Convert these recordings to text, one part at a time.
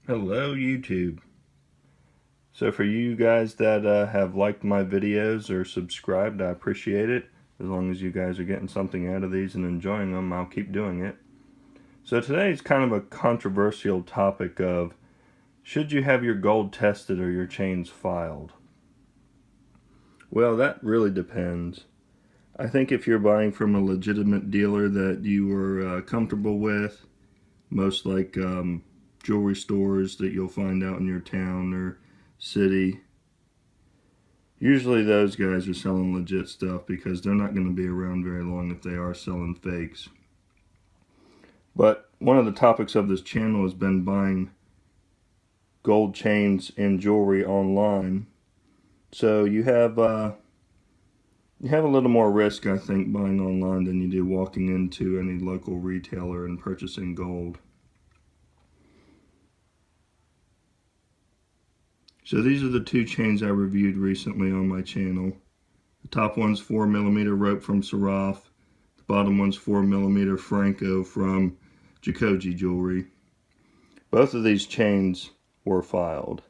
Hello YouTube. So for you guys that have liked my videos or subscribed, I appreciate it. As long as you guys are getting something out of these and enjoying them, I'll keep doing it. So today is kind of a controversial topic of, should you have your gold tested or your chains filed? Well, that really depends. I think if you're buying from a legitimate dealer that you are comfortable with, most like jewelry stores that you'll find out in your town or city, usually those guys are selling legit stuff because they're not going to be around very long if they are selling fakes. But one of the topics of this channel has been buying gold chains and jewelry online. So you have a little more risk, I think, buying online than you do walking into any local retailer and purchasing gold. So these are the two chains I reviewed recently on my channel. The top one's 4mm rope from Swarovski. The bottom one's 4mm Franco from Jacoji Jewelry. Both of these chains were filed.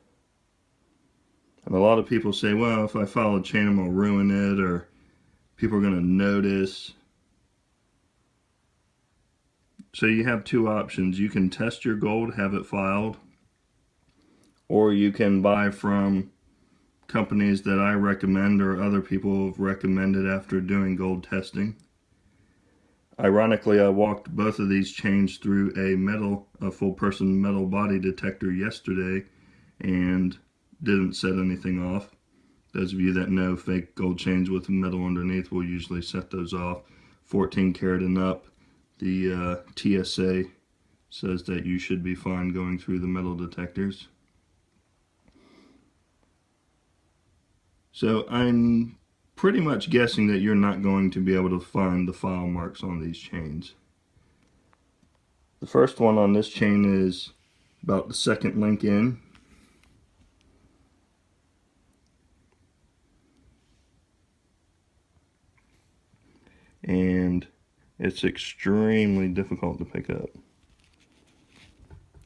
And a lot of people say, well, if I file a chain, I'm going to ruin it, or people are going to notice. So you have two options. You can test your gold, have it filed, or you can buy from companies that I recommend or other people have recommended after doing gold testing. Ironically, I walked both of these chains through a full person metal body detector yesterday and didn't set anything off. Those of you that know fake gold chains with metal underneath will usually set those off. 14 karat and up, the TSA says that you should be fine going through the metal detectors. So I'm pretty much guessing that you're not going to be able to find the file marks on these chains. The first one on this chain is about the second link in. And it's extremely difficult to pick up.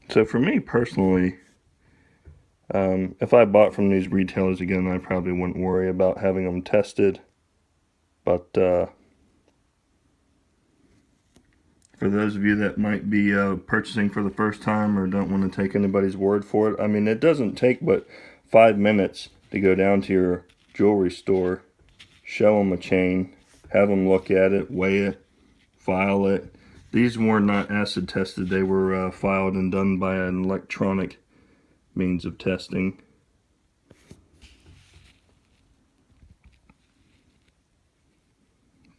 So for me personally, if I bought from these retailers again, I probably wouldn't worry about having them tested. But for those of you that might be purchasing for the first time or don't want to take anybody's word for it, I mean, it doesn't take but 5 minutes to go down to your jewelry store, show them a chain, have them look at it, weigh it, file it. These were not acid tested. They were filed and done by an electronic means of testing.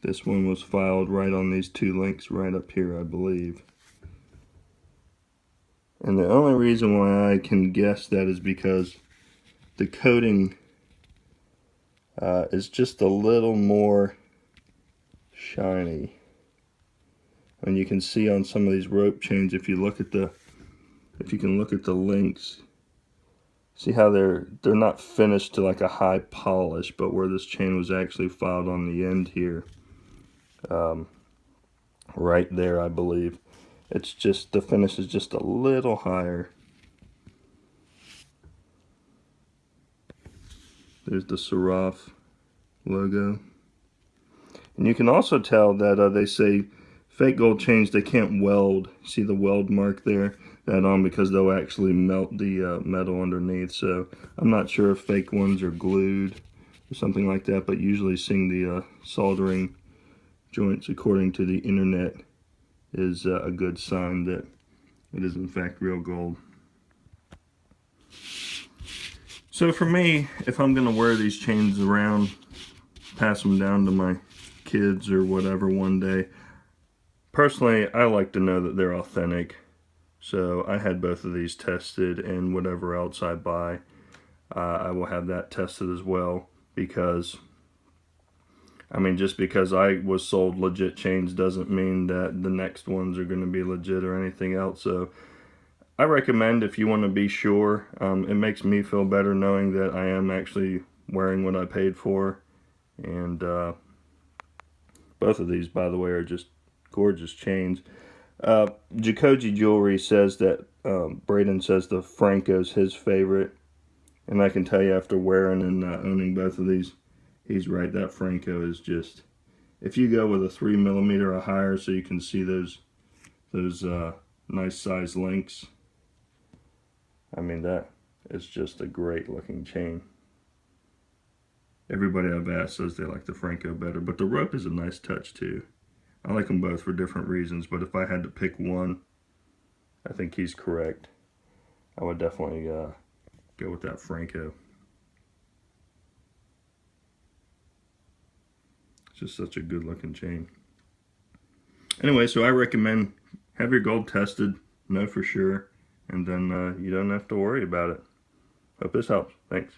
This one was filed right on these two links right up here, I believe. And the only reason why I can guess that is because the coating is just a little more shiny. And you can see on some of these rope chains, if you can look at the links, see how they're not finished to like a high polish, but where this chain was actually filed on the end here, right there, I believe. It's just, the finish is just a little higher. There's the Swarovski logo. And you can also tell that they say fake gold chains, they can't weld. See the weld mark there? That on because they'll actually melt the metal underneath. So I'm not sure if fake ones are glued or something like that, but usually seeing the soldering joints according to the internet is a good sign that it is in fact real gold. So for me, if I'm going to wear these chains around, pass them down to my kids or whatever one day, personally I like to know that they're authentic. So I had both of these tested, and whatever else I buy, I will have that tested as well, because I mean, just because I was sold legit chains doesn't mean that the next ones are going to be legit or anything else. So I recommend, if you want to be sure, it makes me feel better knowing that I am actually wearing what I paid for. And both of these, by the way, are just gorgeous chains. Jacoji Jewelry says that Braden says the Franco's his favorite, and I can tell you after wearing and owning both of these, he's right. That Franco is just, if you go with a 3mm or higher, so you can see those nice size links. I mean, that is just a great looking chain. Everybody I've asked says they like the Franco better, but the rope is a nice touch too. I like them both for different reasons, but if I had to pick one, I think he's correct. I would definitely go with that Franco. It's just such a good looking chain. Anyway, so I recommend have your gold tested, know for sure, and then you don't have to worry about it. Hope this helps. Thanks.